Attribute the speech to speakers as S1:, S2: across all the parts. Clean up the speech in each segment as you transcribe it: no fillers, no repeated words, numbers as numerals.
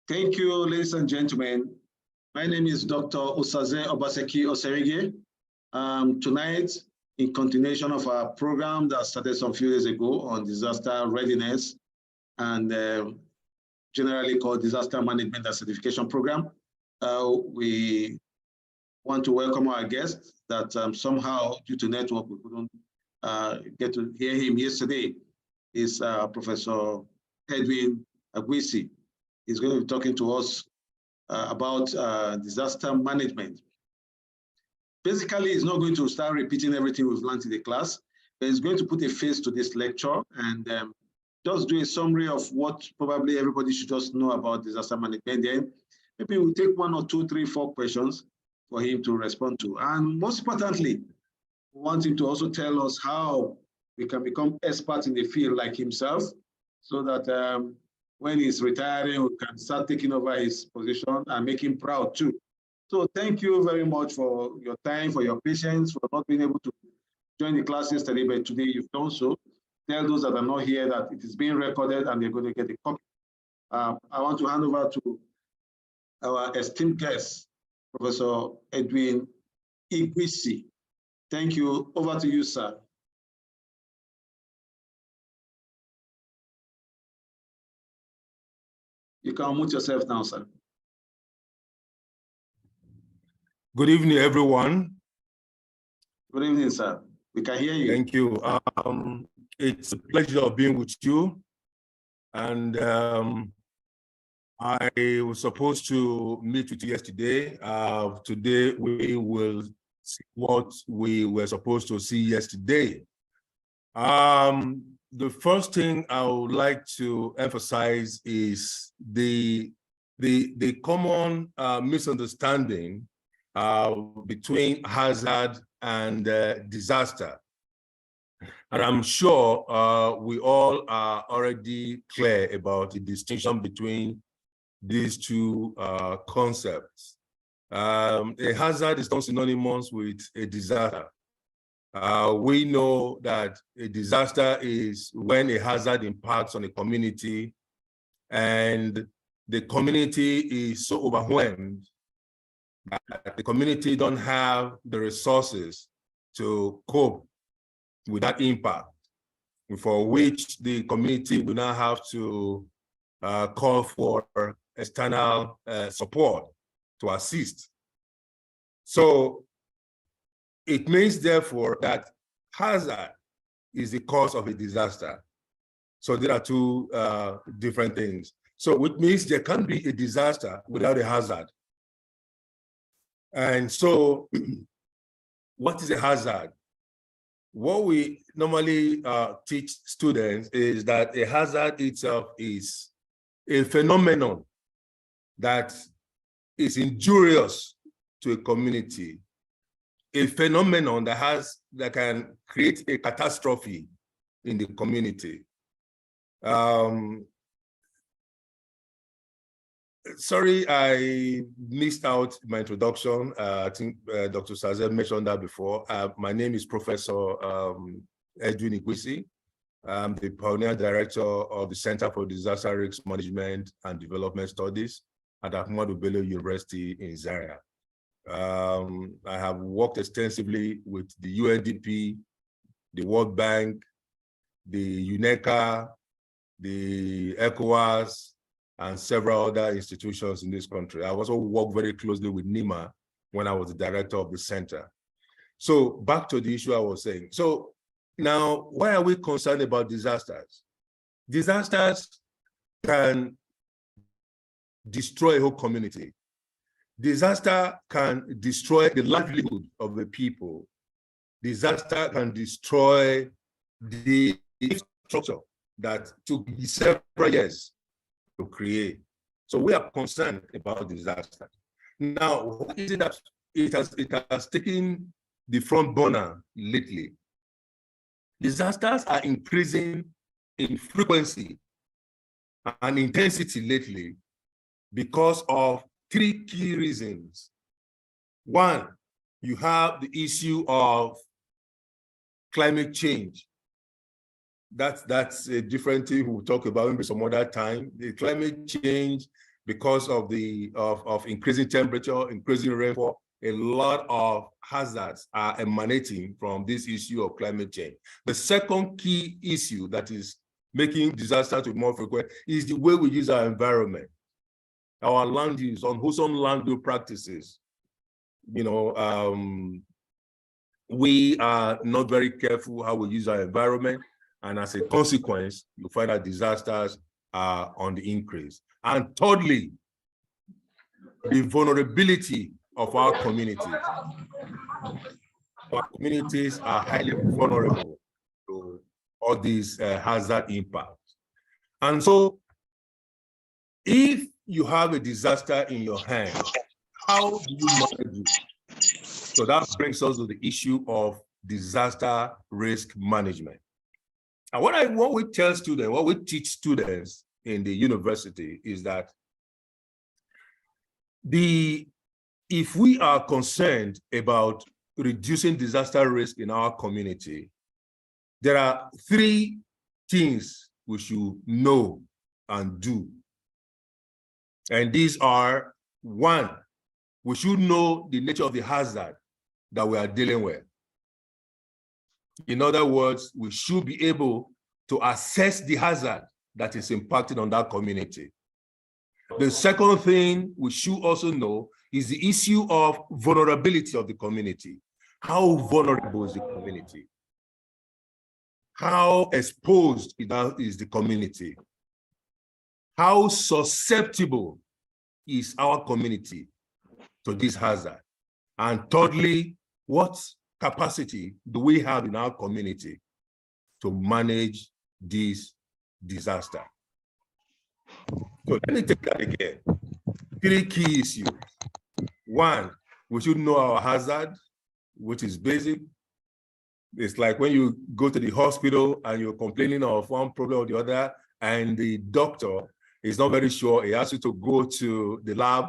S1: Thank you, ladies and gentlemen. My name is Dr. Osaze Obaseki Oserige. Tonight, in continuation of our program that started some few days ago on disaster readiness and generally called Disaster Management and Certification Program, we want to welcome our guest that somehow, due to network, we couldn't get to hear him yesterday. Is Professor EDWIN Agwisi. He's going to be talking to us about disaster management. Basically, he's not going to start repeating everything we've learned in the class, but he's going to put a face to this lecture and just do a summary of what probably everybody should just know about disaster management. Then maybe we'll take 1 or 2, 3, 4 questions for him to respond to. And most importantly, we want him to also tell us how we can become experts in the field like himself, so that when he's retiring, we can start taking over his position and make him proud too. So thank you very much for your time, for your patience, for not being able to join the class yesterday, but today you've done so. Tell those that are not here that it is being recorded and they're going to get a copy. I want to hand over to our esteemed guest, Professor EDWIN Agwisi. Thank you. Over to you, sir. You can unmute yourself now, sir.
S2: Good evening, everyone.
S1: Good evening, sir. We can hear you.
S2: Thank you. It's a pleasure of being with you. And I was supposed to meet with you yesterday. Today, we will see what we were supposed to see yesterday. The first thing I would like to emphasize is the common misunderstanding between hazard and disaster. And I'm sure we all are already clear about the distinction between these two concepts. A hazard is not synonymous with a disaster. We know that a disaster is when a hazard impacts on a community and the community is so overwhelmed that the community don't have the resources to cope with that impact, for which the community will now have to call for external support to assist. So it means, therefore, that hazard is the cause of a disaster. So there are two different things. So which means there can't be a disaster without a hazard. And so what is a hazard? What we normally teach students is that a hazard itself is a phenomenon that is injurious to a community, a phenomenon that can create a catastrophe in the community. Sorry, I missed out my introduction. I think Dr. Sazer mentioned that before. My name is Professor EDWIN Agwisi. I'm the Pioneer Director of the Center for Disaster Risk Management and Development Studies at Ahmadu Bello University in Zaria. I have worked extensively with the UNDP, the World Bank, the UNECA, the ECOWAS, and several other institutions in this country. I also worked very closely with NEMA when I was the director of the center. So back to the issue I was saying. So now, why are we concerned about disasters? Disasters can destroy a whole community. Disaster can destroy the livelihood of the people. Disaster can destroy the infrastructure that took several years to create. So we are concerned about disaster. Now, what is it that it has taken the front burner lately? Disasters are increasing in frequency and intensity lately because of 3 key reasons. One, you have the issue of climate change. That's a different thing we'll talk about maybe some other time. The climate change because of the increasing temperature, increasing rainfall. A lot of hazards are emanating from this issue of climate change. The second key issue that is making disasters to be more frequent is the way we use our environment, our land use, unwholesome land use practices. You know, we are not very careful how we use our environment, and as a consequence, you find that disasters are on the increase. And thirdly, the vulnerability of our communities. Our communities are highly vulnerable to all these hazard impacts. And so, if you have a disaster in your hand, how do you manage it? So that brings us to the issue of disaster risk management. And what we tell students, what we teach students in the university is that if we are concerned about reducing disaster risk in our community, there are three things we should know and do. And these are: one, we should know the nature of the hazard that we are dealing with. In other words, we should be able to assess the hazard that is impacting on that community. The second thing we should also know is the issue of vulnerability of the community. How vulnerable is the community? How exposed is the community? How susceptible is our community to this hazard? And thirdly, what capacity do we have in our community to manage this disaster? So let me take that again. Three key issues. One, we should know our hazard, which is basic. It's like when you go to the hospital and you're complaining of one problem or the other, and the doctor is not very sure. He asks you to go to the lab,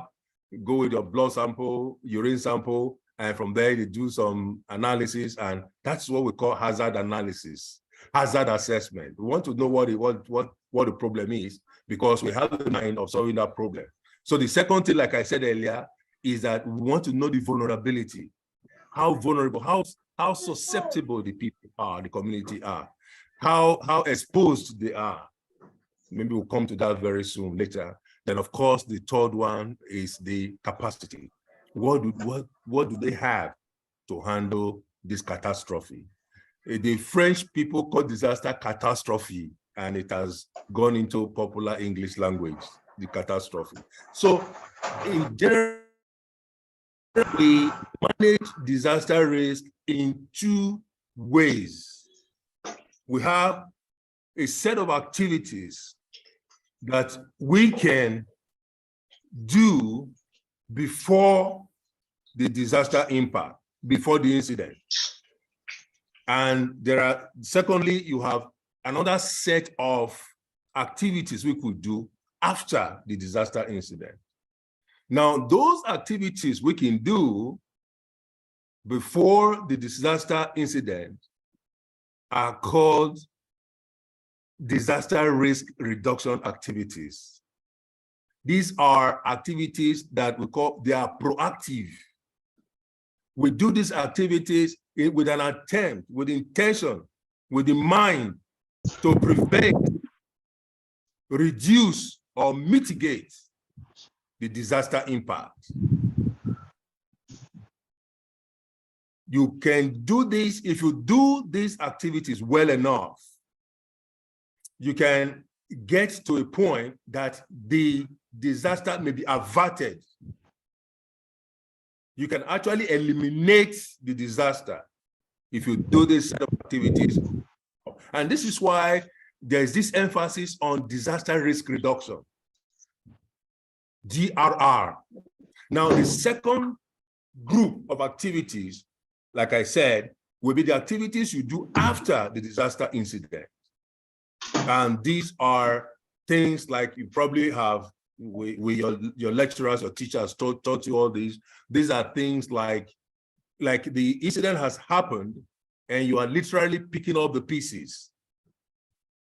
S2: go with your blood sample, urine sample, and from there they do some analysis, and that's what we call hazard analysis, hazard assessment. We want to know what the problem is, because we have the mind of solving that problem. So the second thing, like I said earlier, is that we want to know the vulnerability. How vulnerable, how susceptible the people are, the community are, how exposed they are. Maybe we'll come to that very soon later. Then, of course, the third one is the capacity. What do they have to handle this catastrophe? The French people call disaster catastrophe, and it has gone into popular English language, the catastrophe. So in general, we manage disaster risk in two ways. We have a set of activities that we can do before the disaster impact, before the incident. And secondly, you have another set of activities we could do after the disaster incident. Now, those activities we can do before the disaster incident are called disaster risk reduction activities. These are activities that we call, they are proactive. We do these activities with an attempt, with intention, with the mind to prevent, reduce, or mitigate the disaster impact. You can do this if you do these activities well enough. You can get to a point that the disaster may be averted. You can actually eliminate the disaster if you do this set of activities. And this is why there's this emphasis on disaster risk reduction, DRR. Now, the second group of activities, like I said, will be the activities you do after the disaster incident. And these are things like you probably have, your lecturers or teachers taught you all these. These are things like the incident has happened and you are literally picking up the pieces.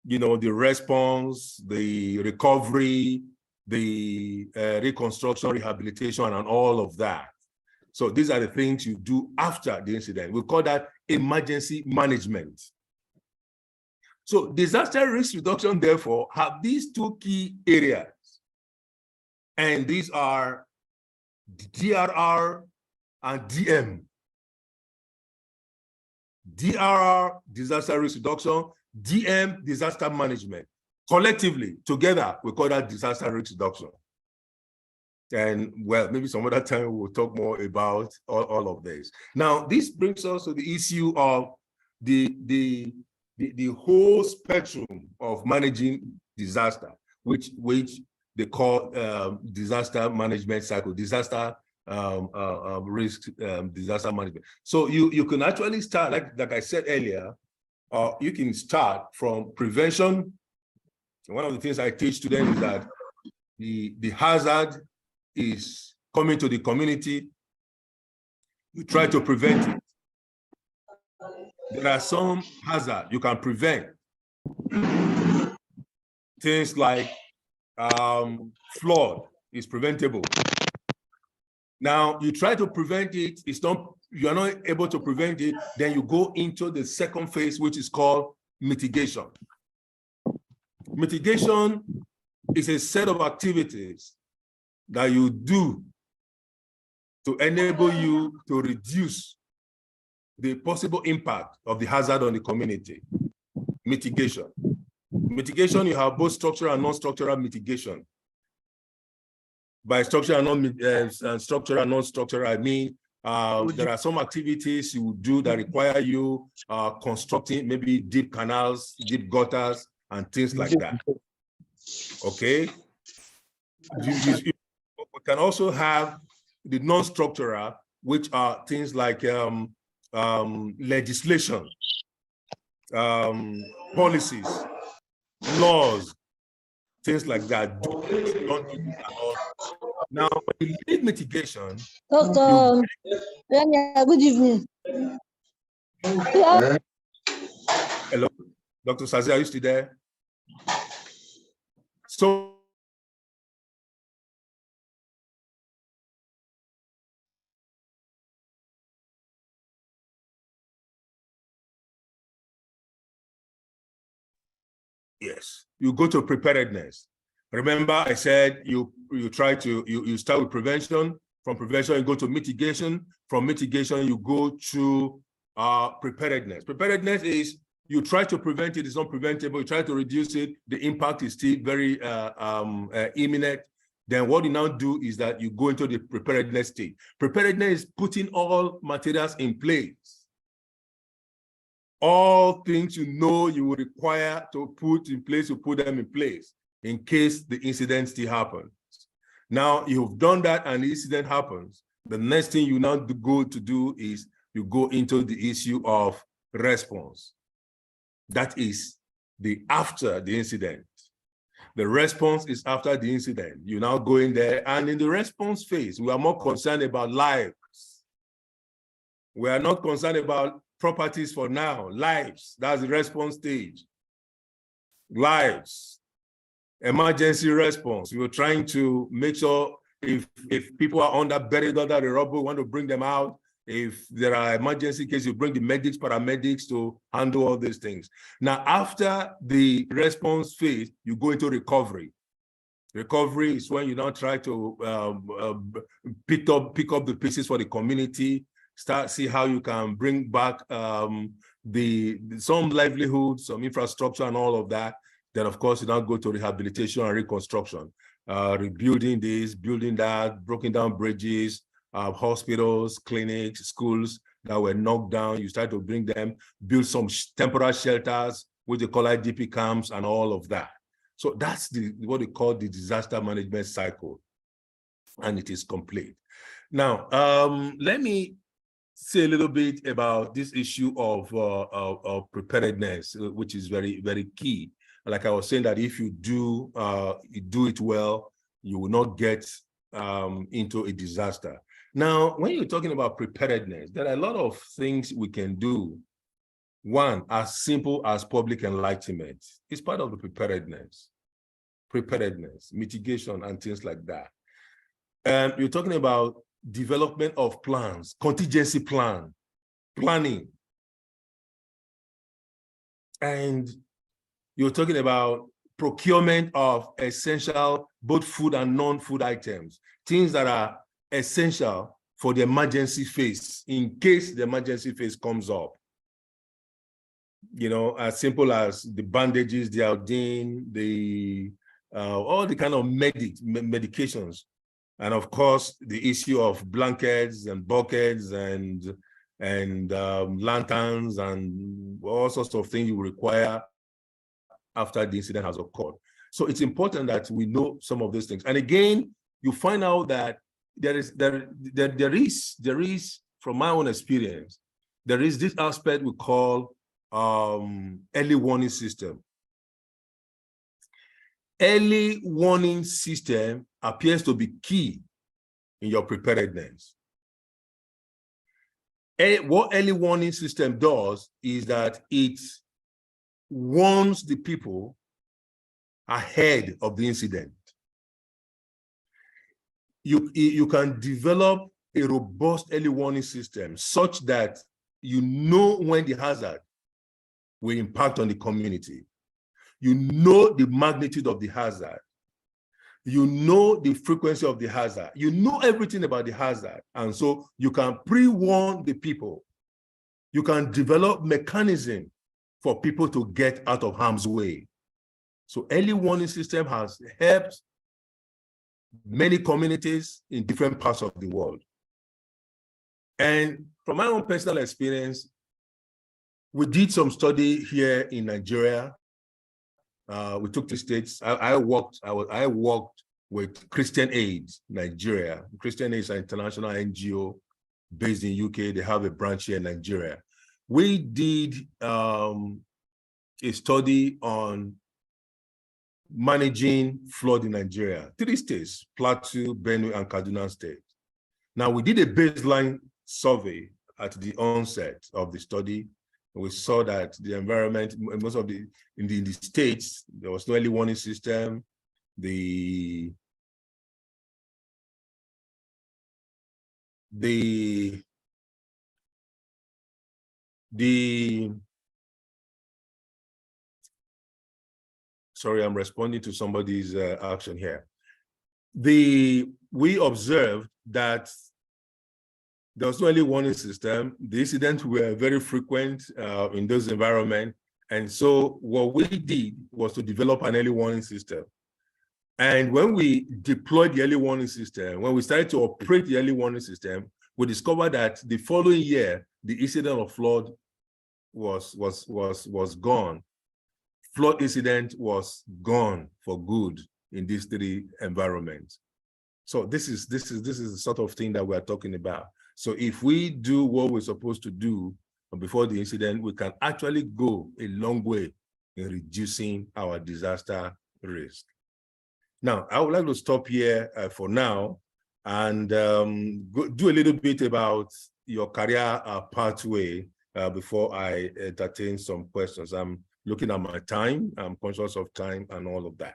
S2: You know, the response, the recovery, the reconstruction, rehabilitation, and all of that. So these are the things you do after the incident. We call that emergency management. So disaster risk reduction, therefore, have these two key areas. And these are DRR and DM. DRR, disaster risk reduction, DM, disaster management. Collectively, together, we call that disaster risk reduction. And well, maybe some other time we'll talk more about all of this. Now, this brings us to the issue of the whole spectrum of managing disaster, which they call disaster management cycle, disaster risk, disaster management. So you can actually start, like I said earlier, you can start from prevention. One of the things I teach students is that the hazard is coming to the community. You try to prevent it. There are some hazards you can prevent. Things like flood is preventable. Now you try to prevent it, you are not able to prevent it, then you go into the second phase, which is called mitigation. Mitigation is a set of activities that you do to enable you to reduce the possible impact of the hazard on the community. Mitigation. Mitigation, you have both structural and non-structural mitigation. By structural and structural and non-structural, I mean there are some activities you do that require you constructing maybe deep canals, deep gutters, and things like that. Okay. We can also have the non-structural, which are things like legislation, policies, laws, things like that. Now, when you need mitigation,
S3: Doctor, good evening.
S2: Hello, Dr. Sazi, are you still there? So, yes, you go to preparedness. Remember, I said you start with prevention. From prevention, you go to mitigation. From mitigation, you go to preparedness. Preparedness is you try to prevent it, it's not preventable. You try to reduce it, the impact is still very imminent. Then what you now do is that you go into the preparedness stage. Preparedness is putting all materials in place. All things you know you will require to put in place, you put them in place in case the incident still happens. Now you've done that and the incident happens. The next thing you now go to do is you go into the issue of response. That is the after the incident. The response is after the incident. You now go in there, and in the response phase, we are more concerned about lives. We are not concerned about properties for now. Lives, that's the response stage. Lives. Emergency response. We're trying to make sure if people are buried under the rubble, we want to bring them out. If there are emergency cases, you bring the medics, paramedics to handle all these things. Now, after the response phase, you go into recovery. Recovery is when you now try to pick up the pieces for the community, see how you can bring back some livelihood, some infrastructure and all of that. Then, of course, you now go to rehabilitation and reconstruction, rebuilding this, building that, broken down bridges, hospitals, clinics, schools that were knocked down. You start to bring them, build some temporary shelters, which they call IDP camps and all of that. So that's what they call the disaster management cycle, and it is complete. Now, let me say a little bit about this issue of preparedness, which is very, very key. Like I was saying, that if you do it well, you will not get into a disaster. Now, when you're talking about preparedness, there are a lot of things we can do. One, as simple as public enlightenment is part of the preparedness. preparedness, mitigation, and things like that. And you're talking about development of plans, contingency planning. And you're talking about procurement of essential, both food and non-food items, things that are essential for the emergency phase, in case the emergency phase comes up. You know, as simple as the bandages, the iodine, all the kind of medications. And of course, the issue of blankets and buckets and lanterns and all sorts of things you require after the incident has occurred. So it's important that we know some of these things. And again, you find out that there is, from my own experience, there is this aspect we call early warning system. Early warning system appears to be key in your preparedness. What early warning system does is that it warns the people ahead of the incident. You can develop a robust early warning system such that you know when the hazard will impact on the community. You know the magnitude of the hazard. You know the frequency of the hazard. You know everything about the hazard. And so you can pre-warn the people. You can develop mechanism for people to get out of harm's way. So early warning system has helped many communities in different parts of the world. And from my own personal experience, we did some study here in Nigeria. We took the states. I worked with Christian Aid Nigeria. Christian Aid is an international NGO based in UK. They have a branch here in Nigeria. We did a study on managing flood in Nigeria. 3 states: Plateau, Benue, and Kaduna State. Now, we did a baseline survey at the onset of the study. We saw that the environment, most of in the states, there was no early warning system. Sorry, I'm responding to somebody's action here. We observed that there was no early warning system. The incidents were very frequent in those environments. And so what we did was to develop an early warning system. And when we deployed the early warning system, when we started to operate the early warning system, we discovered that the following year, the incident of flood was gone. Flood incident was gone for good in these 3 environments. So this is the sort of thing that we're talking about. So if we do what we're supposed to do before the incident, we can actually go a long way in reducing our disaster risk. Now, I would like to stop here for now and do a little bit about your career pathway before I entertain some questions. I'm looking at my time. I'm conscious of time and all of that.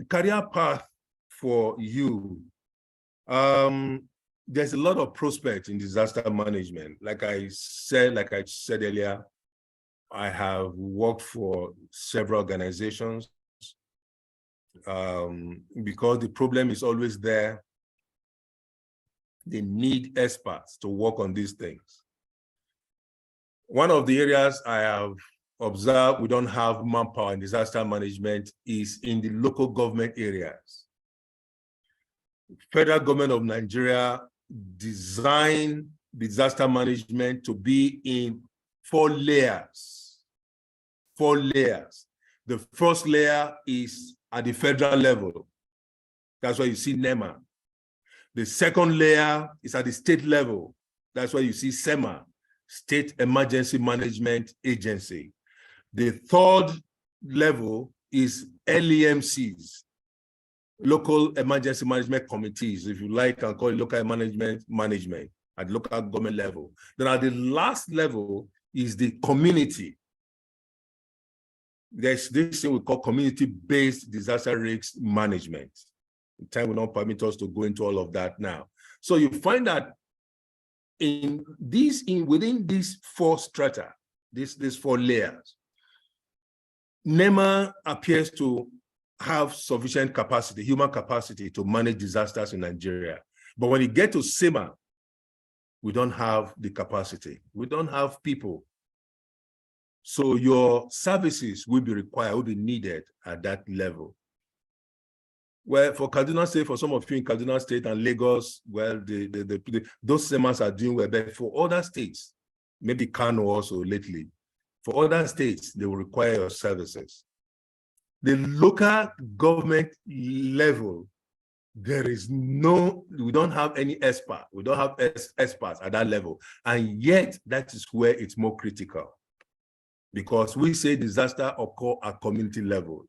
S2: Career path for you. There's a lot of prospects in disaster management. Like I said earlier, I have worked for several organizations because the problem is always there. They need experts to work on these things. One of the areas I have observed we don't have manpower in disaster management is in the local government areas. Federal government of Nigeria designed disaster management to be in 4 layers. 4 layers. The first layer is at the federal level. That's why you see NEMA. The second layer is at the state level. That's why you see SEMA, State Emergency Management Agency. The third level is LEMCs, Local Emergency Management Committees, if you like, and call it local management at local government level. Then at the last level is the community. there's this thing we call community-based disaster risk management. Time will not permit us to go into all of that now. So you find that within these four strata, these four layers, NEMA appears to have sufficient capacity, human capacity, to manage disasters in Nigeria. But when you get to SEMA, we don't have the capacity. We don't have people. So your services will be required, will be needed at that level. Well, for Kaduna State, for some of you in Kaduna State and Lagos, well, those SEMAs are doing well. But for other states, maybe Kano also lately, for other states, they will require your services. The local government level, we don't have any expert. We don't have experts at that level. And yet, that is where it's more critical. Because we say disaster occur at community levels.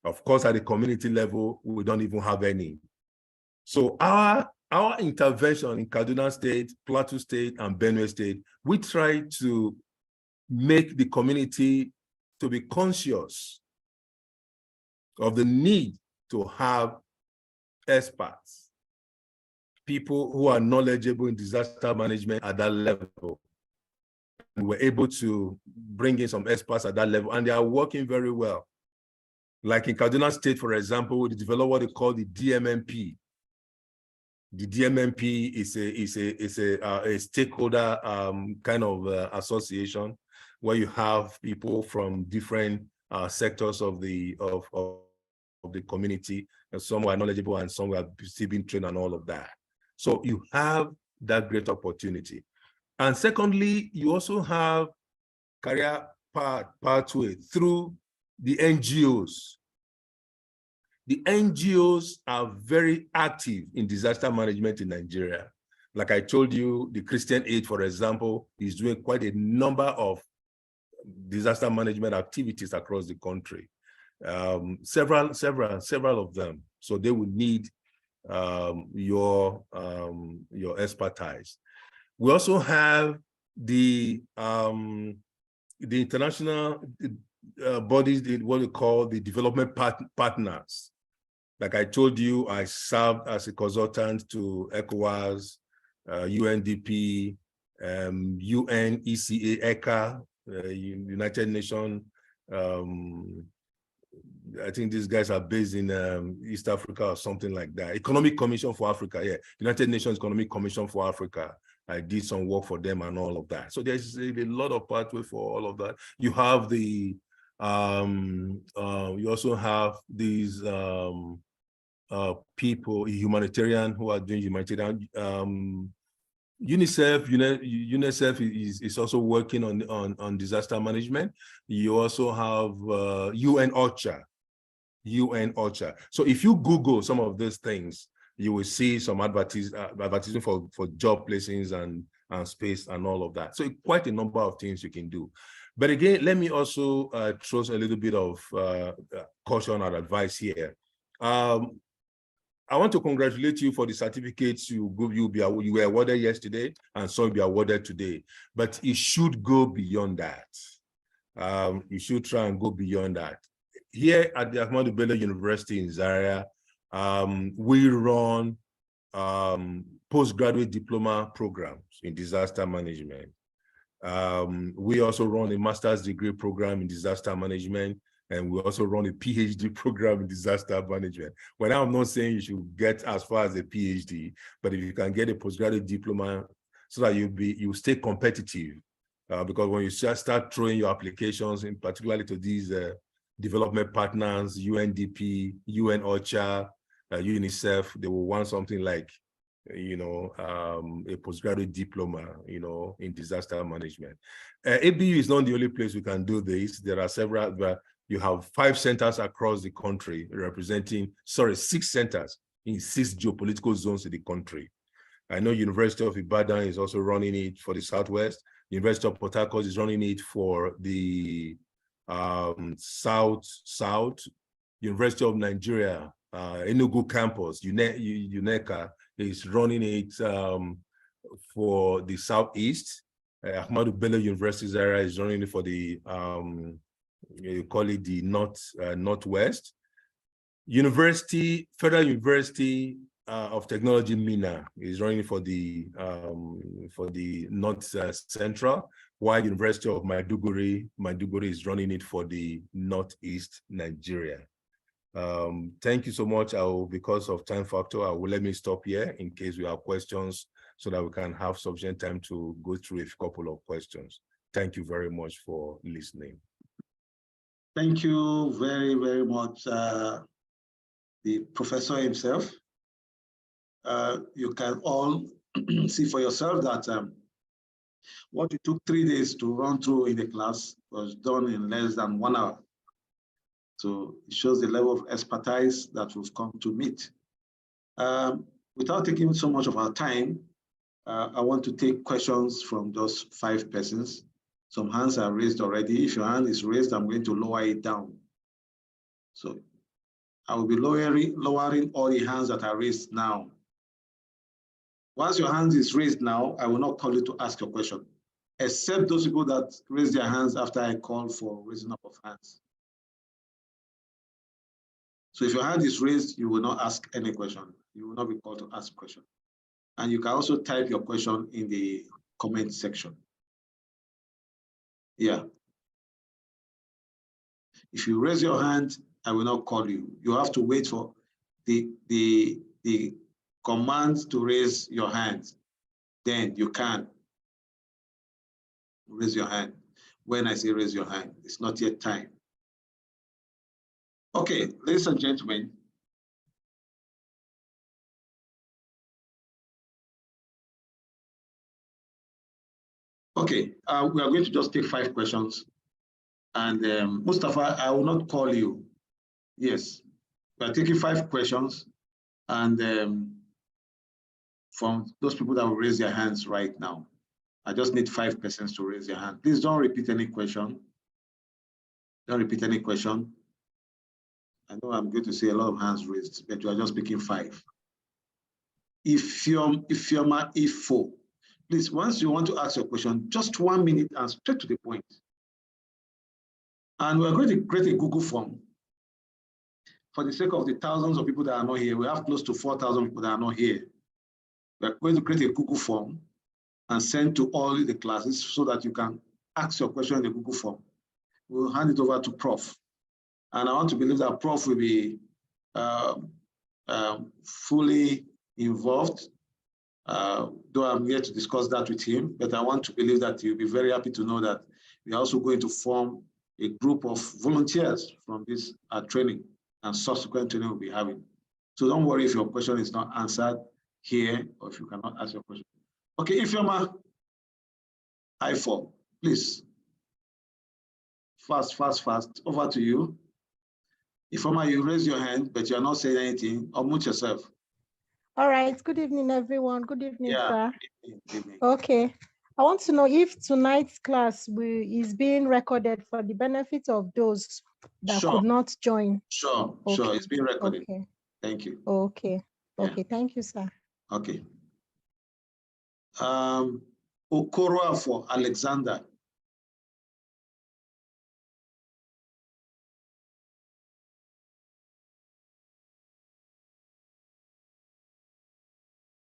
S2: Of course, at the community level, we don't even have any. So our intervention in Kaduna State, Plateau State, and Benue State, we try to make the community to be conscious of the need to have experts, people who are knowledgeable in disaster management at that level. And we're able to bring in some experts at that level, and they are working very well. Like in Kaduna State, for example, we developed what they call the DMMP. The DMMP is a stakeholder kind of association where you have people from different sectors of the community, and some who are knowledgeable and some who are still being trained and all of that. So you have that great opportunity. And secondly, you also have career pathway through the NGOs. The NGOs are very active in disaster management in Nigeria. Like I told you, the Christian Aid, for example, is doing quite a number of disaster management activities across the country. Several of them. So they will need your expertise. We also have the international bodies, what we call the development partners. Like I told you, I served as a consultant to ECOWAS, UNDP, UNECA, ECA, United Nations. I think these guys are based in East Africa or something like that. Economic Commission for Africa, yeah. United Nations Economic Commission for Africa. I did some work for them and all of that. So there's a lot of pathway for all of that. You have the, you also have these people, humanitarian, who are doing humanitarian. UNICEF is also working on disaster management. You also have UN OCHA. So if you Google some of these things, you will see some advertising for job placings and space and all of that. So quite a number of things you can do. But again, let me also throw a little bit of caution and advice here. I want to congratulate you for the certificates you were awarded yesterday, and some will be awarded today. But it should go beyond that. You should try and go beyond that. Here at the Ahmadu Bello University in Zaria, we run postgraduate diploma programs in disaster management. We also run a master's degree program in disaster management, and we also run a PhD program in disaster management. Well, I'm not saying you should get as far as a PhD, but if you can get a postgraduate diploma so that you stay competitive, because when you start throwing your applications, in particularly to these development partners, UNDP, UN OCHA, UNICEF, they will want something like, a postgraduate diploma, in disaster management. ABU is not the only place we can do this. There are several, but you have 5 centers across the country representing, 6 centers in 6 geopolitical zones in the country. I know University of Ibadan is also running it for the Southwest. University of Port Harcourt is running it for the South. University of Nigeria, Enugu campus, UNECA, is running it for the Southeast. Ahmadu Bello University Zaria is running it for the you call it the Northwest. Federal University of Technology, MENA, is running for the North Central, while University of Maiduguri is running it for the Northeast Nigeria. Thank you so much. Because of time factor, let me stop here in case we have questions so that we can have sufficient time to go through a couple of questions. Thank you very much for listening.
S1: Thank you very, very much, the professor himself. You can all see for yourself that what it took 3 days to run through in the class was done in less than 1 hour. So it shows the level of expertise that we've come to meet. Without taking so much of our time, I want to take questions from those 5 persons. Some hands are raised already. If your hand is raised, I'm going to lower it down. So I will be lowering all the hands that are raised now. Once your hand is raised now, I will not call you to ask your question, except those people that raise their hands after I call for raising up of hands. So if your hand is raised, you will not ask any question. You will not be called to ask a question. And you can also type your question in the comment section. Yeah. If you raise your hand, I will not call you. You have to wait for the command to raise your hand. Then you can raise your hand. When I say raise your hand, it's not yet time. Okay, ladies and gentlemen. Okay, we are going to just take 5 questions. And Mustafa, I will not call you. Yes, we are taking 5 questions. And from those people that will raise their hands right now, I just need 5 persons to raise their hand. Please don't repeat any question. Don't repeat any question. I know I'm going to see a lot of hands raised, but you are just picking 5. Ifo. Please, once you want to ask your question, just 1 minute and straight to the point. And we're going to create a Google form. For the sake of the thousands of people that are not here, we have close to 4,000 people that are not here. We're going to create a Google form and send to all the classes so that you can ask your question in the Google form. We'll hand it over to Prof. And I want to believe that Prof will be fully involved, though I'm yet to discuss that with him, but I want to believe that he'll be very happy to know that we are also going to form a group of volunteers from this training and subsequent training we'll be having. So don't worry if your question is not answered here or if you cannot ask your question. Okay, Ifeoma, I4, please. Fast, over to you. Ifeoma, you raise your hand, but you're not saying anything. Unmute yourself.
S4: All right, good evening, everyone. Good evening, sir.
S1: Good evening.
S4: Okay, I want to know if tonight's class is being recorded for the benefit of those that could not join.
S1: Sure,
S4: okay.
S1: Sure, it's being recorded.
S4: Okay.
S1: Thank you.
S4: Okay, okay, thank you, sir.
S1: Okay. Okoro for Alexander.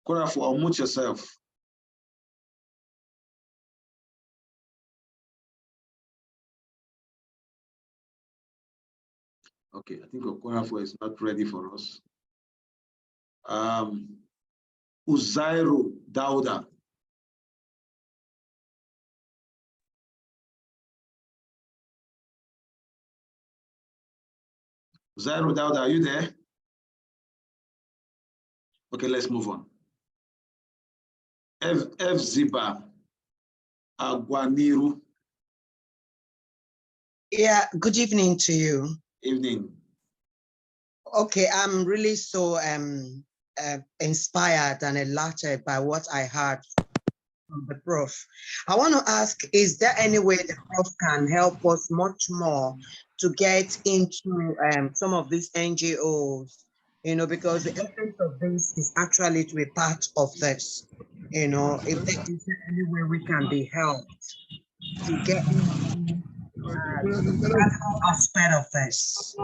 S1: Korafu, unmute yourself. Okay, I think Korafu is not ready for us. Uzairu Dauda. Uzairu Dauda, are you there? Okay, let's move on. F. Ziba Aguaniru.
S5: Yeah, good evening to you.
S1: Evening.
S5: Okay, I'm really so inspired and elated by what I heard from the Prof. I want to ask, is there any way the Prof can help us much more to get into some of these NGOs, you know, because the essence of this is actually to be part of this, you know, if there is any way we can be helped to get into practical aspect of this.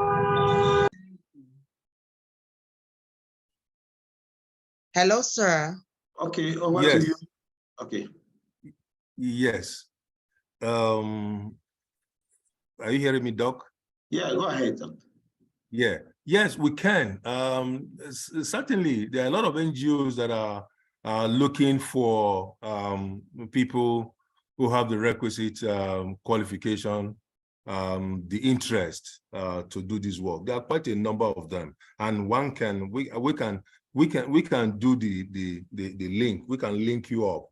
S5: Hello, sir.
S1: Okay, over
S2: Yes.
S1: to you. Okay.
S2: Yes. Are you hearing me, Doc?
S1: Yeah, go ahead.
S2: Yeah. Yes, we can. Certainly, there are a lot of NGOs that are looking for people who have the requisite qualification, the interest to do this work. There are quite a number of them, and we can do the link. We can link you up,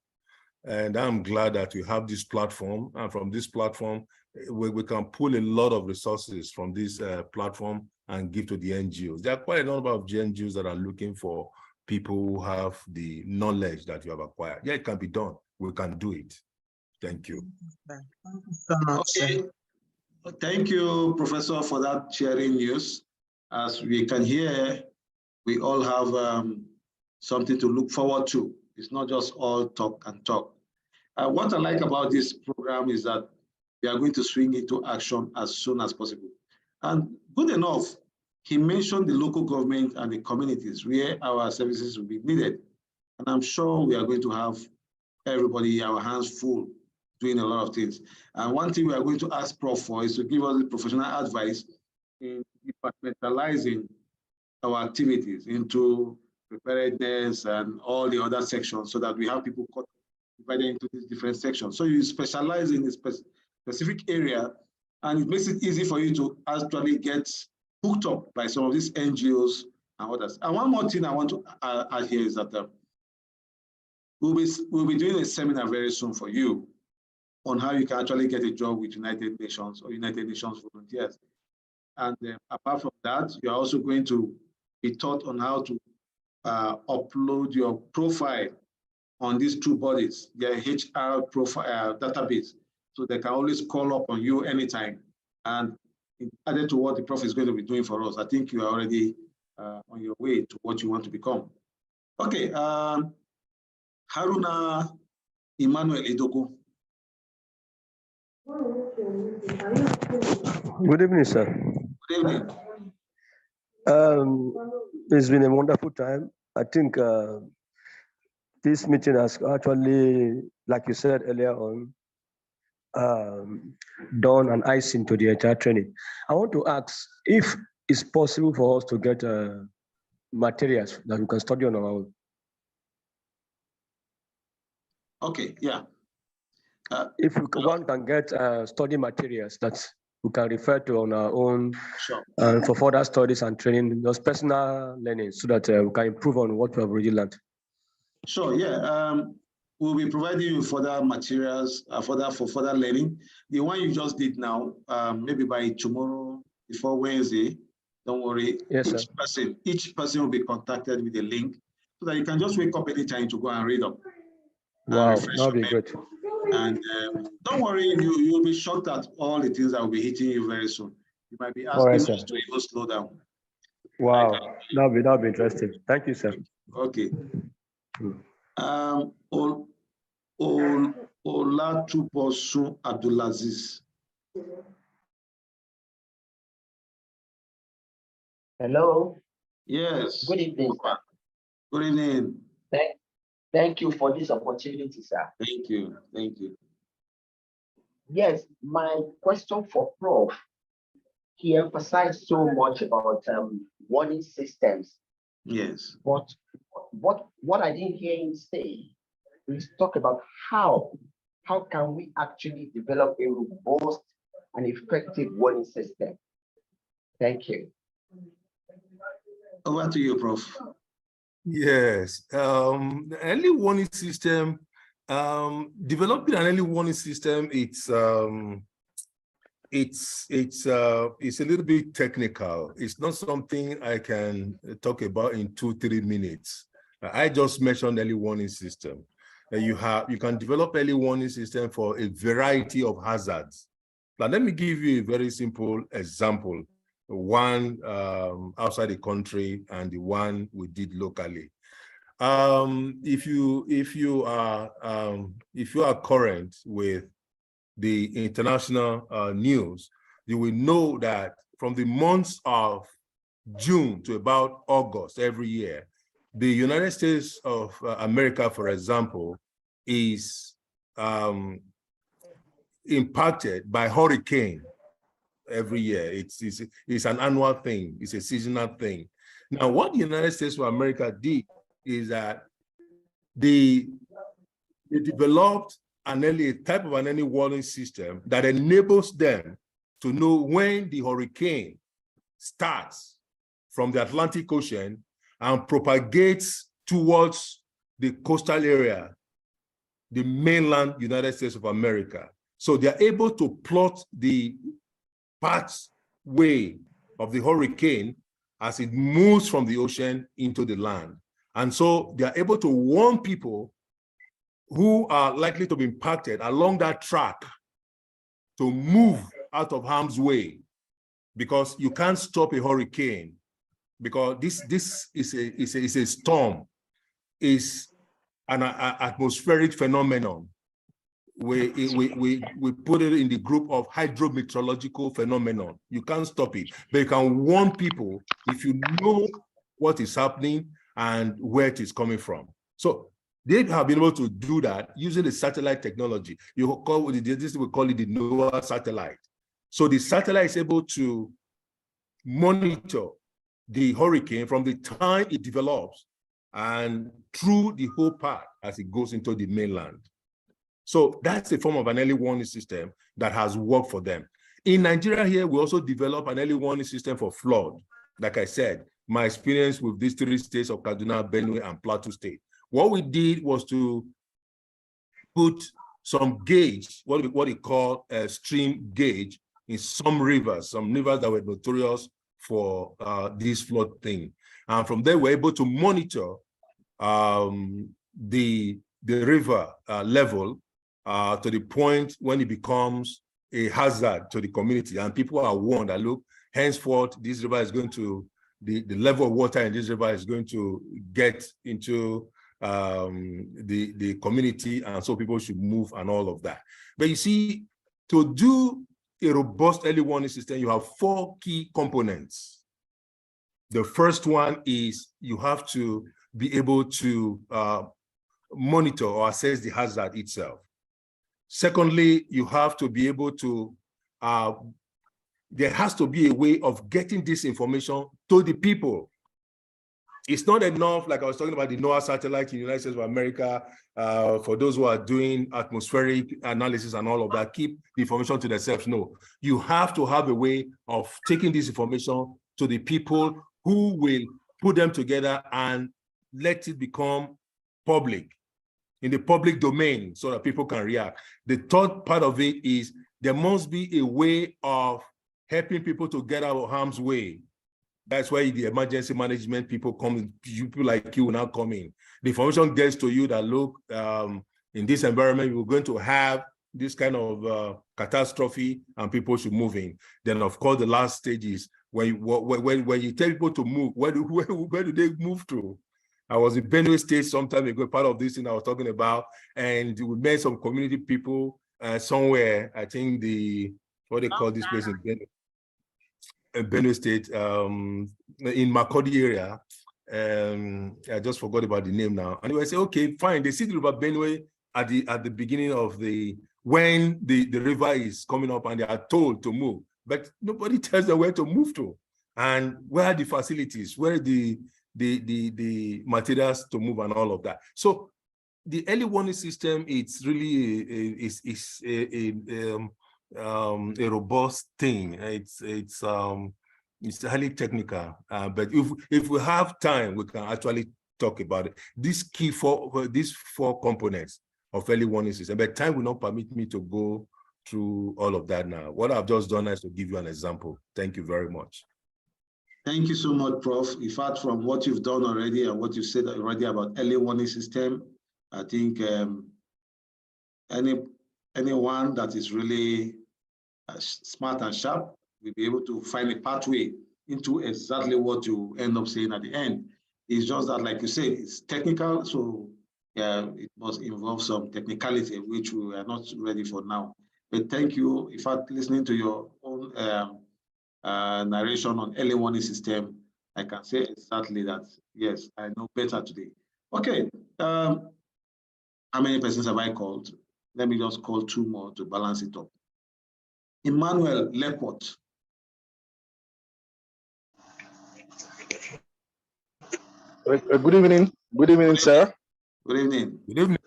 S2: and I'm glad that we have this platform. And from this platform, we can pull a lot of resources from this platform and give to the NGOs. There are quite a number of NGOs that are looking for people who have the knowledge that you have acquired. Yeah, it can be done. We can do it. Thank you.
S5: Thank you so much,
S1: Okay. Thank you, Professor, for that sharing news. As we can hear, we all have something to look forward to. It's not just all talk and talk. What I like about this program is that we are going to swing into action as soon as possible. And good enough, he mentioned the local government and the communities where our services will be needed. And I'm sure we are going to have everybody, our hands full, doing a lot of things. And one thing we are going to ask Prof for is to give us the professional advice in departmentalizing our activities into preparedness and all the other sections so that we have people divided into these different sections. So you specialize in a specific area, and it makes it easy for you to actually get hooked up by some of these NGOs and others. And one more thing I want to add here is that we'll be doing a seminar very soon for you on how you can actually get a job with United Nations or United Nations volunteers. And apart from that, you're also going to be taught on how to upload your profile on these two bodies, their HR profile database, so they can always call up on you anytime. And added to what the Prof is going to be doing for us, I think you are already on your way to what you want to become. Okay, Haruna Emmanuel Edogo.
S6: Good evening, sir.
S1: Good evening.
S6: It's been a wonderful time. I think this meeting has actually, like you said earlier on, done an icing to the entire training. I want to ask if it's possible for us to get materials that we can study on our own.
S1: Okay, yeah.
S6: If one can get study materials that we can refer to on our own,
S1: sure.
S6: For further studies and training, those personal learning, so that we can improve on what we have already learned.
S1: Sure, yeah. We'll be providing you further materials for further learning. The one you just did now, maybe by tomorrow, before Wednesday, don't worry.
S6: Yes,
S1: each person will be contacted with a link so that you can just wake up anytime to go and read them.
S6: Wow, that'll be great.
S1: And don't worry, you'll be shocked at all the things that will be hitting you very soon. You might be asking us to even slow down.
S6: Wow, that'll be interesting. Thank you, sir.
S1: Okay. Olatubosun Abdulaziz.
S7: Hello.
S1: Yes.
S7: Good evening, sir.
S1: Good evening.
S7: Thank you for this opportunity, sir.
S1: Thank you. Thank you.
S7: Yes, my question for Prof. He emphasized so much about warning systems.
S1: Yes.
S7: But what I didn't hear him say is talk about how can we actually develop a robust and effective warning system. Thank you.
S1: Over to you, Prof.
S2: Yes, early warning system, developing an early warning system, it's a little bit technical. It's not something I can talk about in 2-3 minutes. I just mentioned early warning system. You can develop early warning system for a variety of hazards. Now, let me give you a very simple example. One outside the country and the one we did locally. If you are current with the international news, you will know that from the months of June to about August every year, the United States of America, for example, is impacted by hurricane every year. It's an annual thing. It's a seasonal thing. Now, what the United States of America did is that they developed a type of an early warning system that enables them to know when the hurricane starts from the Atlantic Ocean and propagates towards the coastal area, the mainland United States of America. So they're able to plot the pathway of the hurricane as it moves from the ocean into the land. And so they're able to warn people who are likely to be impacted along that track to move out of harm's way, because you can't stop a hurricane, because this is a storm, is an atmospheric phenomenon. We put it in the group of hydrometeorological phenomenon. You can't stop it, but you can warn people if you know what is happening and where it is coming from. So they have been able to do that using the satellite technology. We call it the NOAA satellite. So the satellite is able to monitor the hurricane from the time it develops and through the whole path as it goes into the mainland. So that's a form of an early warning system that has worked for them. In Nigeria here, we also develop an early warning system for flood. Like I said, my experience with these 3 states of Kaduna, Benue, and Plateau State. What we did was to put some gauge, what we call a stream gauge, in some rivers that were notorious for this flood thing. And from there, we're able to monitor the river level to the point when it becomes a hazard to the community. And people are warned that, look, henceforth, this river is going to, the level of water in this river is going to get into the community, and so people should move and all of that. But you see, to do a robust early warning system, you have 4 key components. The first one is you have to be able to monitor or assess the hazard itself. Secondly, you have to be able to, there has to be a way of getting this information to the people. It's not enough, like I was talking about the NOAA satellite in the United States of America, for those who are doing atmospheric analysis and all of that, keep the information to themselves. No, you have to have a way of taking this information to the people who will put them together and let it become public, in the public domain, so that people can react. The third part of it is there must be a way of helping people to get out of harm's way. That's why the emergency management people come, people like you will now come in. The information gets to you that, look, in this environment, we're going to have this kind of catastrophe and people should move in. Then, of course, the last stage is when you tell people to move, where do they move to? I was in Benue State some time ago, part of this thing I was talking about, and we met some community people somewhere, I think what they call this place in Benue State, in Makurdi area. I just forgot about the name now. And I say, okay, fine. They see the river Benue at the beginning of when the river is coming up, and they are told to move, but nobody tells them where to move to, and where are the facilities, where are the materials to move and all of that. So the early warning system, it's really a robust thing. It's highly technical, but if we have time, we can actually talk about it. These 4 components of early warning system, but time will not permit me to go through all of that now. What I've just done is to give you an example. Thank you very much.
S1: Thank you so much, Prof. In fact, from what you've done already and what you said already about early warning system, I think anyone that is really smart and sharp will be able to find a pathway into exactly what you end up saying at the end. It's just that, like you said, it's technical, so it must involve some technicality, which we are not ready for now. But thank you. In fact, listening to your own narration on early warning system, I can say exactly that, yes, I know better today. Okay, how many persons have I called? Let me just call 2 more to balance it up. Emmanuel Leport.
S8: Good evening. Good evening, sir.
S1: Good evening.
S2: Good evening.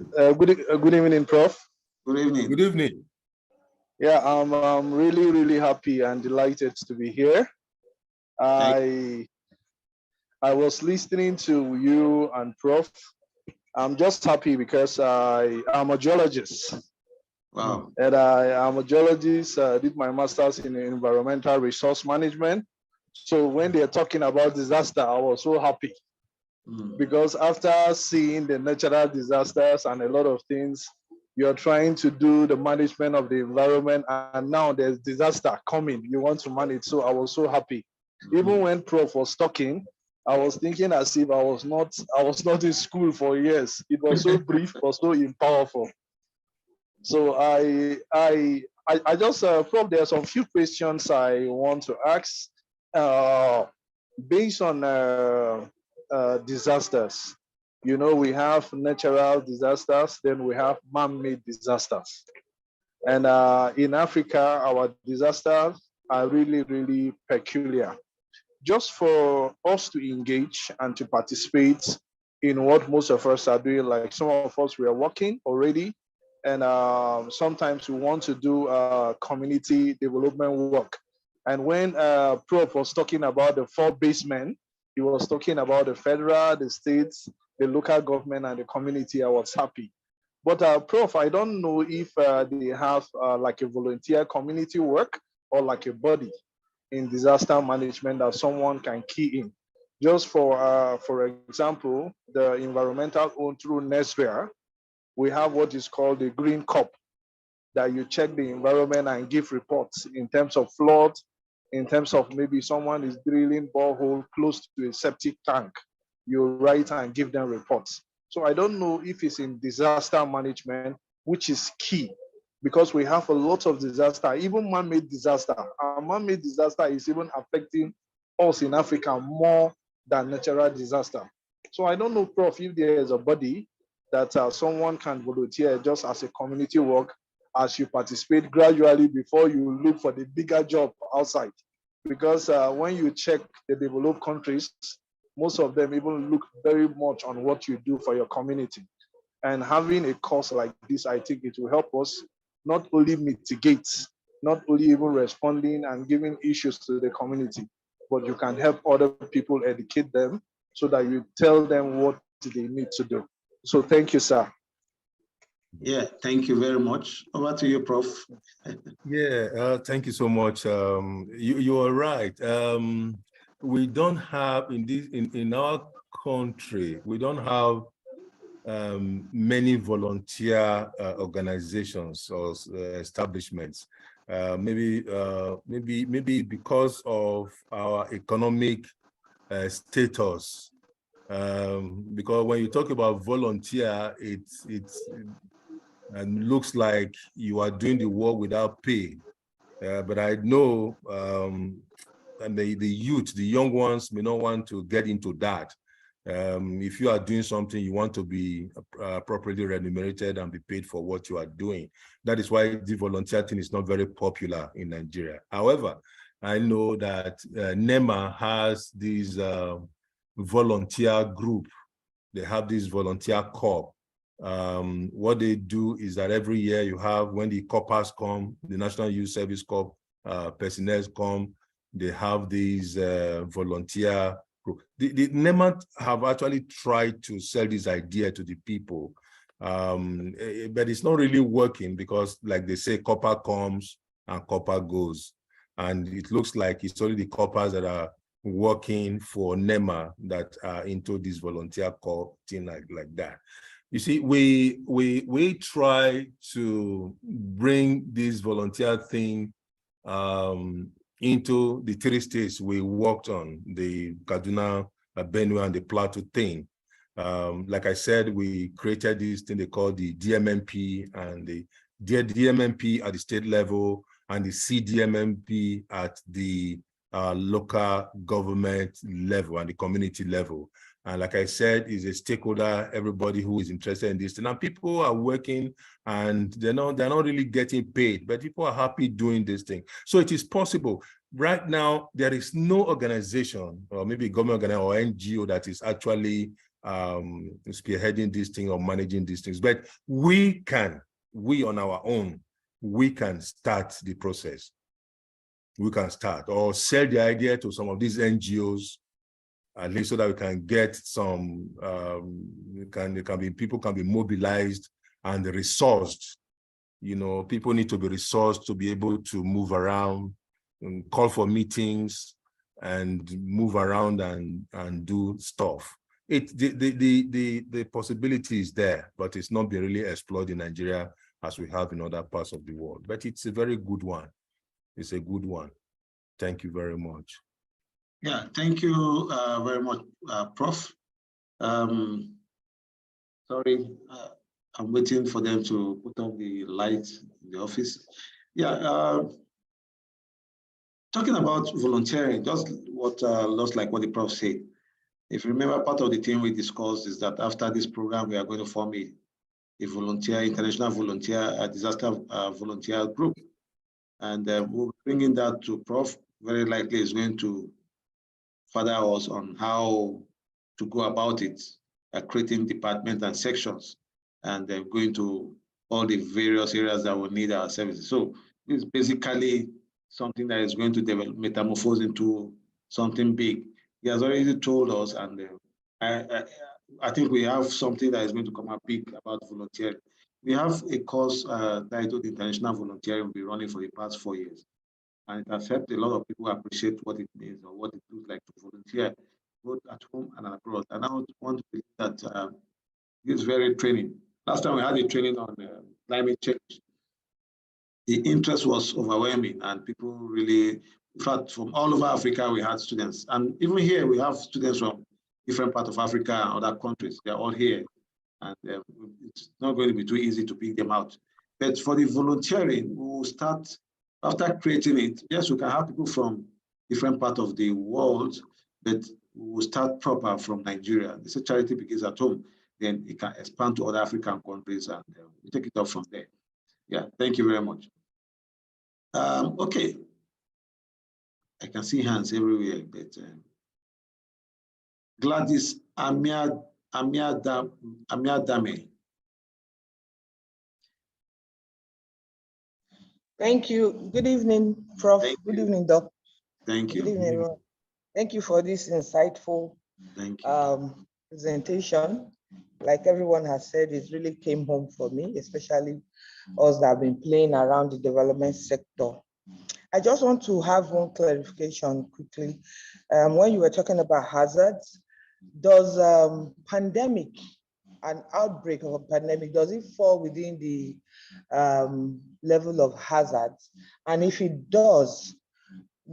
S8: Good evening, Prof.
S1: Good evening.
S2: Good evening.
S8: Yeah, I'm really, really happy and delighted to be here. I was listening to you and Prof. I'm just happy because I'm a geologist.
S1: Wow.
S8: And I'm a geologist, did my master's in environmental resource management. So when they're talking about disaster, I was so happy. Because after seeing the natural disasters and a lot of things, you're trying to do the management of the environment, and now there's disaster coming, you want to manage. So I was so happy. Even when Prof was talking, I was thinking as if I was not in school for years. It was so brief, but so powerful. So I just, Prof, there are some few questions I want to ask based on disasters. You know, we have natural disasters, then we have man-made disasters. And in Africa, our disasters are really, really peculiar. Just for us to engage and to participate in what most of us are doing, like some of us, we are working already, and sometimes we want to do community development work. And when Prof was talking about the 4 basemen, he was talking about the federal, the states, the local government, and the community. I was happy. But Prof, I don't know if they have like a volunteer community work or like a body in disaster management that someone can key in. Just for example, the environmental owned through NESREA, we have what is called the Green Cup, that you check the environment and give reports in terms of flood, in terms of maybe someone is drilling borehole close to a septic tank. You write and give them reports. So I don't know if it's in disaster management, which is key, because we have a lot of disaster, even man-made disaster. Man-made disaster is even affecting us in Africa more than natural disaster. So I don't know, Prof, if there is a body that someone can volunteer just as a community work as you participate gradually before you look for the bigger job outside. Because when you check the developed countries, most of them even look very much on what you do for your community. And having a course like this, I think it will help us not only mitigate, not only even responding and giving issues to the community, but you can help other people, educate them so that you tell them what they need to do. So thank you, sir.
S1: Yeah, thank you very much. Over to you, Prof.
S2: Yeah, thank you so much. You are right. We don't have in our country, we don't have many volunteer organizations or establishments. Maybe because of our economic status. Because when you talk about volunteer, it looks like you are doing the work without pay. But I know, and the youth, the young ones may not want to get into that. If you are doing something, you want to be properly remunerated and be paid for what you are doing. That is why the volunteer thing is not very popular in Nigeria. However, I know that NEMA has this volunteer group. They have this volunteer corps. What they do is that every year you have, when the corps come, the National Youth Service Corps personnel come, they have these volunteer group. The NEMA have actually tried to sell this idea to the people, but it's not really working because, like they say, corps comes and corps goes. And it looks like it's only the corps that are working for NEMA that are into this volunteer corps thing like that. You see, we try to bring this volunteer thing into the 3 states we worked on, the Kaduna, Benue, and the Plateau thing. Like I said, we created this thing they call the DMMP and the the DMMP at the state level and the CDMMP at the local government level and the community level. And like I said, is a stakeholder, everybody who is interested in this. And people are working and they're not really getting paid, but people are happy doing this thing. So it is possible. Right now, there is no organization or maybe government organization or NGO that is actually spearheading this thing or managing these things. But we on our own, we can start the process. We can start or sell the idea to some of these NGOs, at least so that we can get some, people can be mobilized and resourced. You know, people need to be resourced to be able to move around and call for meetings and move around and do stuff. The possibility is there, but it's not been really explored in Nigeria as we have in other parts of the world. But it's a very good one. It's a good one. Thank you very much.
S1: Yeah, thank you very much, Prof. Sorry, I'm waiting for them to put on the light in the office. Yeah, talking about volunteering, just what like what the Prof said. If you remember, part of the thing we discussed is that after this program, we are going to form a international volunteer, disaster volunteer group. And we'll bring in that to Prof. Very likely is going to further us on how to go about it, creating departments and sections, and going to all the various areas that will need our services. So it's basically something that is going to develop, metamorphose into something big. He has already told us, and I think we have something that is going to come up big about volunteering. We have a course titled International Volunteering, we'll be running for the past 4 years. And it has helped a lot of people appreciate what it means or what it looks like to volunteer, both at home and abroad. And I want to believe that this very training, last time we had a training on climate change, the interest was overwhelming and people really, in fact, from all over Africa, we had students. And even here, we have students from different parts of Africa and other countries. They're all here. And it's not going to be too easy to pick them out. But for the volunteering, we will start, after creating it, yes, we can have people from different parts of the world, but we will start proper from Nigeria. This is charity begins at home. Then it can expand to other African countries and we take it up from there. Yeah, thank you very much. Okay. I can see hands everywhere, but Gladys Amiadame.
S9: Thank you. Good evening, Prof. Good evening, Doc.
S1: Thank you.
S9: Good evening, everyone. Thank you for this insightful presentation. Like everyone has said, it really came home for me, especially us that have been playing around the development sector. I just want to have one clarification quickly. When you were talking about hazards, does pandemic, an outbreak of a pandemic, does it fall within the level of hazards? And if it does,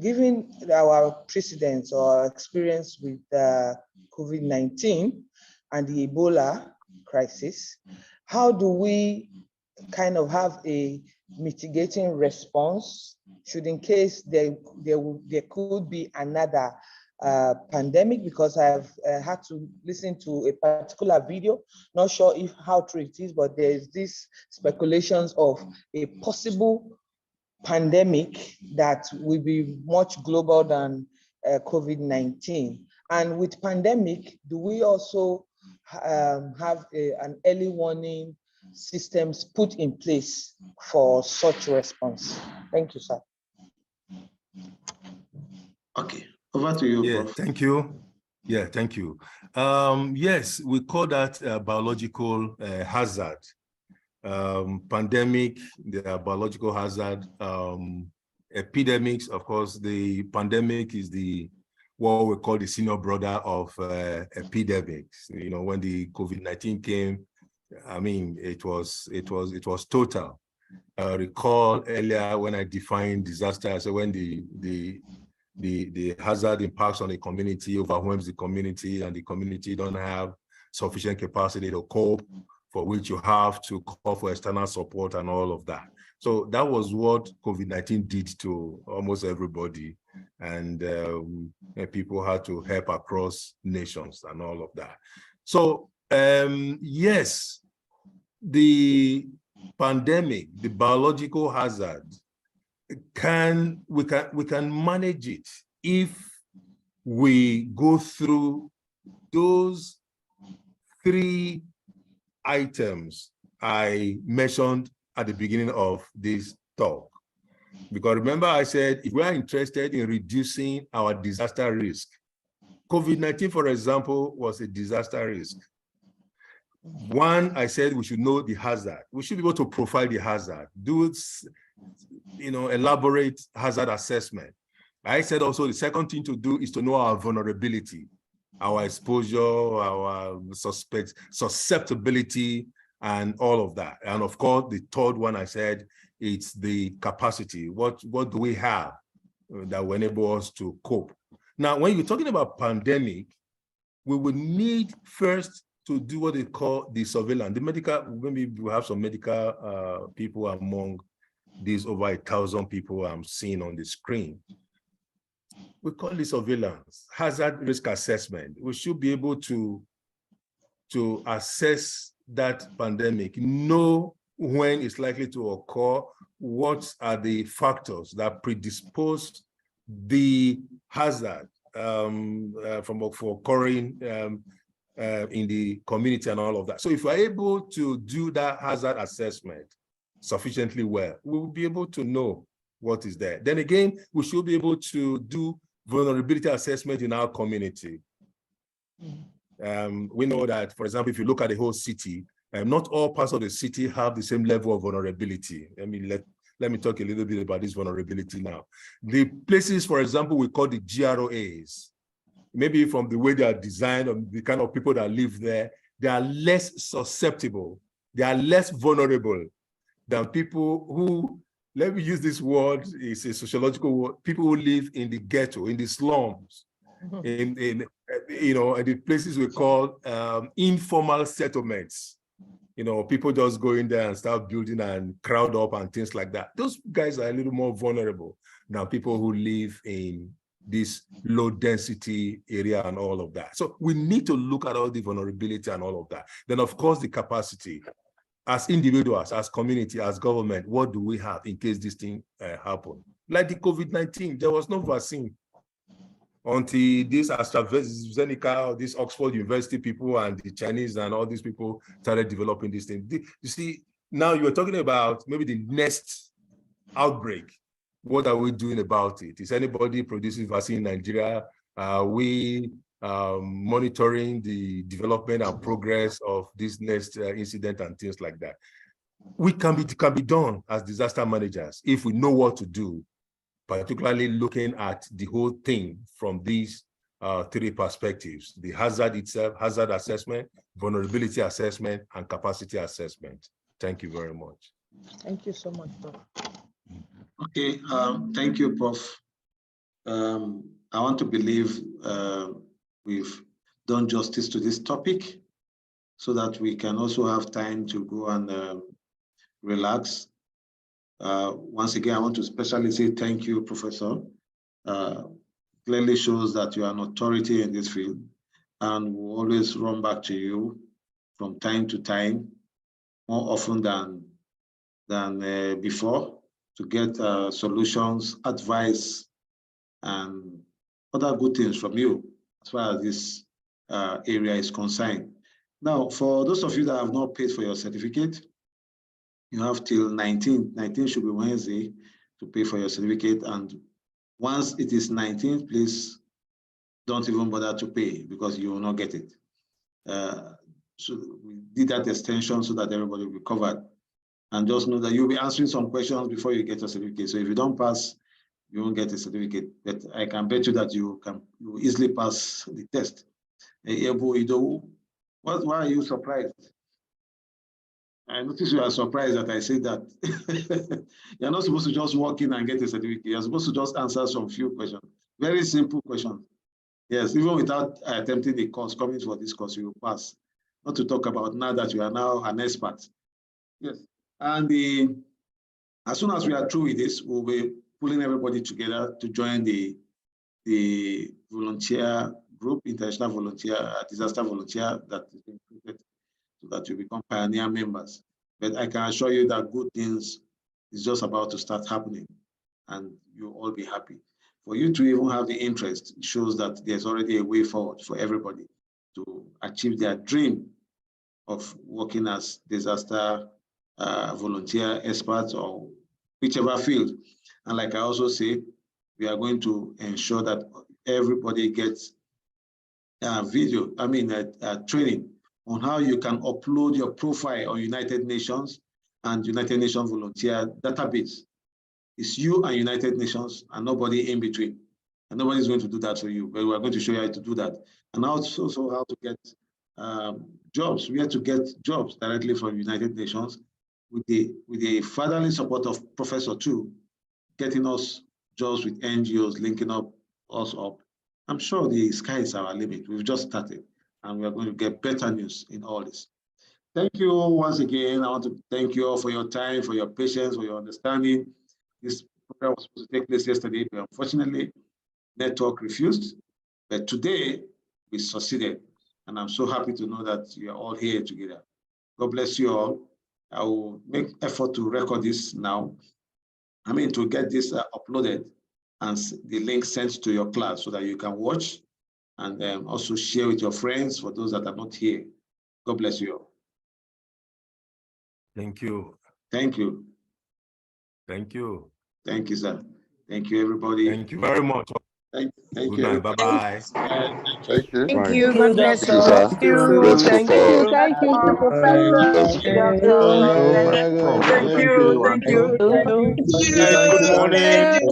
S9: given our precedents or experience with COVID-19 and the Ebola crisis, how do we kind of have a mitigating response should in case there could be another pandemic? Because I've had to listen to a particular video, not sure how true it is, but there's this speculations of a possible pandemic that will be much global than COVID-19. And with pandemic, do we also have an early warning systems put in place for such response? Thank you, sir.
S1: Okay, over to you,
S2: Yeah,
S1: Prof.
S2: thank you. Yeah, thank you. Yes, we call that biological hazard. Pandemic, the biological hazard. Epidemics, of course, the pandemic is what we call the senior brother of epidemics. You know, when the COVID-19 came, I mean, it was total. I recall earlier when I defined disaster, so when the hazard impacts on the community, overwhelms the community, and the community don't have sufficient capacity to cope, for which you have to call for external support and all of that. So that was what COVID-19 did to almost everybody. And people had to help across nations and all of that. So yes, the pandemic, the biological hazard, we can manage it if we go through those 3 items I mentioned at the beginning of this talk. Because remember I said, if we are interested in reducing our disaster risk, COVID-19, for example, was a disaster risk. One, I said we should know the hazard. We should be able to profile the hazard, do elaborate hazard assessment. I said also the second thing to do is to know our vulnerability, our exposure, our susceptibility, and all of that. And of course, the third one I said, it's the capacity. What do we have that will enable us to cope? Now, when you're talking about pandemic, we would need first to do what they call the surveillance. The medical, maybe we have some medical people among these over 1,000 people I'm seeing on the screen. We call it surveillance, hazard risk assessment. We should be able to assess that pandemic, know when it's likely to occur, what are the factors that predispose the hazard for occurring in the community and all of that. So if we're able to do that hazard assessment sufficiently well, we will be able to know what is there. Then again, we should be able to do vulnerability assessment in our community. We know that, for example, if you look at the whole city, not all parts of the city have the same level of vulnerability. Let me talk a little bit about this vulnerability now. The places, for example, we call the GROAs, maybe from the way they are designed and the kind of people that live there, they are less susceptible, they are less vulnerable than people who, let me use this word, it's a sociological word, people who live in the ghetto, in the slums, in the places we call informal settlements. People just go in there and start building and crowd up and things like that. Those guys are a little more vulnerable than people who live in this low density area and all of that. So we need to look at all the vulnerability and all of that. Then of course the capacity. As individuals, as community, as government, what do we have in case this thing happen? Like the COVID-19, there was no vaccine until this AstraZeneca, or this Oxford University people and the Chinese and all these people started developing this thing. You see, now you're talking about maybe the next outbreak. What are we doing about it? Is anybody producing vaccine in Nigeria? Are we monitoring the development and progress of this next incident and things like that? We can be done as disaster managers if we know what to do, particularly looking at the whole thing from these 3 perspectives: the hazard itself, hazard assessment, vulnerability assessment, and capacity assessment. Thank you very much.
S9: Thank you so much, Prof.
S1: Okay, thank you, Prof. I want to believe we've done justice to this topic so that we can also have time to go and relax. Once again, I want to especially say thank you, Professor. Clearly shows that you are an authority in this field, and we'll always run back to you from time to time, more often than before, to get solutions, advice, and other good things from you as far as this area is concerned. Now, for those of you that have not paid for your certificate, you have till 19th. 19th should be Wednesday to pay for your certificate. And once it is 19th, please don't even bother to pay because you will not get it. So we did that extension so that everybody will be covered. And just know that you'll be answering some questions before you get your certificate. So if you don't pass, you won't get a certificate. But I can bet you that you will easily pass the test. Why are you surprised? I notice you are surprised that I say that. You're not supposed to just walk in and get a certificate. You're supposed to just answer some few questions. Very simple questions. Yes, even without attempting the course, coming for this course, you will pass. not to talk about now that you are now an expert. Yes, and as soon as we are through with this, we'll be pulling everybody together to join the volunteer group, international volunteer, disaster volunteer that is being created so that you become pioneer members. But I can assure you that good things is just about to start happening and you'll all be happy. For you to even have the interest, it shows that there's already a way forward for everybody to achieve their dream of working as disaster volunteer experts or whichever field. And like I also say, we are going to ensure that everybody gets training on how you can upload your profile on United Nations and United Nations volunteer database. It's you and United Nations and nobody in between. And nobody's going to do that for you, but we're going to show you how to do that. And also how to get jobs. We have to get jobs directly from United Nations with the fatherly support of Professor too, getting us jobs with NGOs, linking us up. I'm sure the sky is our limit. We've just started and we are going to get better news in all this. Thank you once again. I want to thank you all for your time, for your patience, for your understanding. This program was supposed to take place yesterday, but unfortunately, network refused. But today, we succeeded. And I'm so happy to know that you are all here together. God bless you all. I will make effort to record this now. To get this uploaded and the link sent to your class so that you can watch and also share with your friends for those that are not here. God bless you all.
S2: Thank you.
S1: Thank you.
S2: Thank you.
S1: Thank you, sir. Thank you, everybody.
S2: Thank you very much.
S1: Thank
S2: Good
S1: you.
S2: night. Bye-bye.
S7: Thank you.
S4: Thank you. God bless
S7: Thank you,
S4: you.
S7: sir.
S4: Thank you.
S7: Grateful
S4: Thank
S7: for
S4: you. Thank you,
S7: Professor.
S4: Professor.
S7: Prof.
S4: Thank
S7: Thank
S4: you.
S7: you.
S4: Thank you.
S7: And
S4: Thank you.
S2: Good morning.
S4: Thank you.